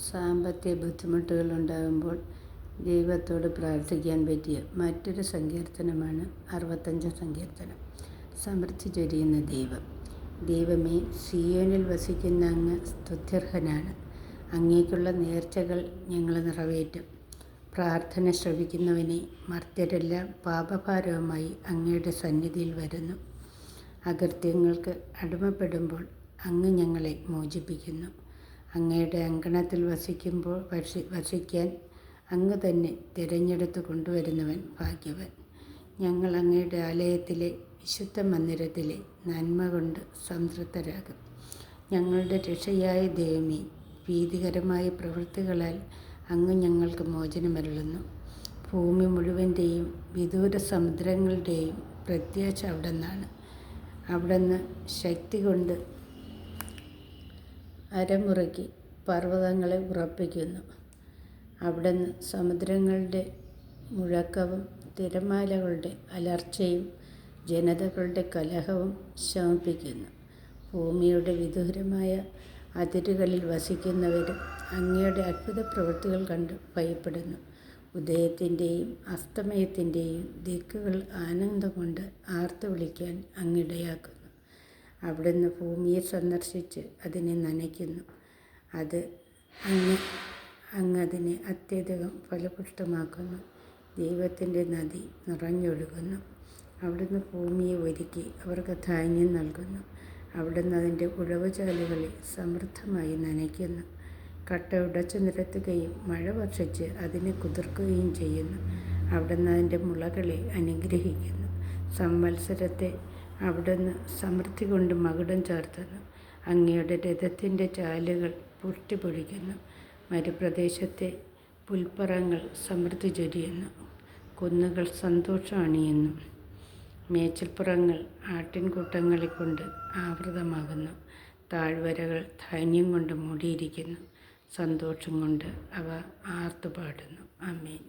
സാമ്പത്തിക ബുദ്ധിമുട്ടുകളുണ്ടാകുമ്പോൾ ദൈവത്തോട് പ്രാർത്ഥിക്കാൻ പറ്റിയ മറ്റൊരു സങ്കീർത്തനമാണ് 65 സങ്കീർത്തനം. സമൃദ്ധി ചൊരിയുന്ന ദൈവം. ദൈവമേ, സിയോനിൽ വസിക്കുന്ന അങ്ങ് സ്തുത്യർഹനാണ്. അങ്ങേക്കുള്ള നേർച്ചകൾ ഞങ്ങൾ നിറവേറ്റും. പ്രാർത്ഥന ശ്രവിക്കുന്നവനെ, മർത്യരെല്ലാം പാപഭാരവുമായി അങ്ങയുടെ സന്നിധിയിൽ വരുന്നു. അകൃത്യങ്ങൾക്ക് അടിമപ്പെടുമ്പോൾ അങ്ങ് ഞങ്ങളെ മോചിപ്പിക്കുന്നു. അങ്ങയുടെ അങ്കണത്തിൽ വസിക്കാൻ അങ്ങ് തന്നെ തിരഞ്ഞെടുത്ത് കൊണ്ടുവരുന്നവൻ ഭാഗ്യവാൻ. ഞങ്ങൾ അങ്ങയുടെ ആലയത്തിലെ വിശുദ്ധ മന്ദിരത്തിലെ നന്മ കൊണ്ട് സംതൃപ്തരാകും. ഞങ്ങളുടെ രക്ഷയായ ദൈവമേ, ഭീതികരമായ പ്രവൃത്തികളാൽ അങ്ങ് ഞങ്ങൾക്ക് മോചനമരുളുന്നു. ഭൂമി മുഴുവൻ്റെയും വിദൂര സമുദ്രങ്ങളുടെയും പ്രത്യാശ അവിടുന്നാണ്. അവിടുന്ന് ശക്തി കൊണ്ട് അരമുറക്കി പർവ്വതങ്ങളെ ഉറപ്പിക്കുന്നു. അവിടുന്ന് സമുദ്രങ്ങളുടെ മുഴക്കവും തിരമാലകളുടെ അലർച്ചയും ജനതകളുടെ കലഹവും ശമിപ്പിക്കുന്നു. ഭൂമിയുടെ വിദൂരമായ അതിരുകളിൽ വസിക്കുന്നവരും അങ്ങയുടെ അത്ഭുത പ്രവൃത്തികൾ കണ്ട് ഭയപ്പെടുന്നു. ഉദയത്തിൻ്റെയും അസ്തമയത്തിൻ്റെയും ദിക്കുകൾ ആനന്ദം കൊണ്ട് ആർത്തു വിളിക്കാൻ അങ്ങിടയാക്കുന്നു. അവിടുന്ന് ഭൂമിയെ സന്ദർശിച്ച് അതിനെ നനയ്ക്കുന്നു. അങ്ങ് അതിനെ അത്യധികം ഫലപുഷ്ടമാക്കുന്നു. ദൈവത്തിൻ്റെ നദി നിറഞ്ഞൊഴുകുന്നു. അവിടുന്ന് ഭൂമിയെ ഒരുക്കി അവർക്ക് ധാന്യം നൽകുന്നു. അവിടുന്ന് അതിൻ്റെ ഉഴവുചാലുകളെ സമൃദ്ധമായി നനയ്ക്കുന്നു. കട്ട ഉടച്ചു നിരത്തുകയും മഴ വർഷിച്ച് അതിനെ കുതിർക്കുകയും ചെയ്യുന്നു. അവിടുന്ന് അതിൻ്റെ മുളകളെ അനുഗ്രഹിക്കുന്നു. സംവത്സരത്തെ അവിടുന്ന് സമൃദ്ധി കൊണ്ട് മകുടം ചാർത്തുന്നു. അങ്ങയുടെ രഥത്തിൻ്റെ ചാലുകൾ പുഷ്ടി പൊഴിക്കുന്നു. മരുപ്രദേശത്തെ പുൽപ്പറങ്ങൾ സമൃദ്ധി ചൊരിയുന്നു. കുന്നുകൾ സന്തോഷം അണിയുന്നു. മേച്ചിൽപ്പുറങ്ങൾ ആട്ടിൻകൂട്ടങ്ങളെക്കൊണ്ട് ആവൃതമാകുന്നു. താഴ്വരകൾ ധാന്യം കൊണ്ട് മൂടിയിരിക്കുന്നു. സന്തോഷം കൊണ്ട് അവ ആർത്തുപാടുന്നു. ആമേൻ.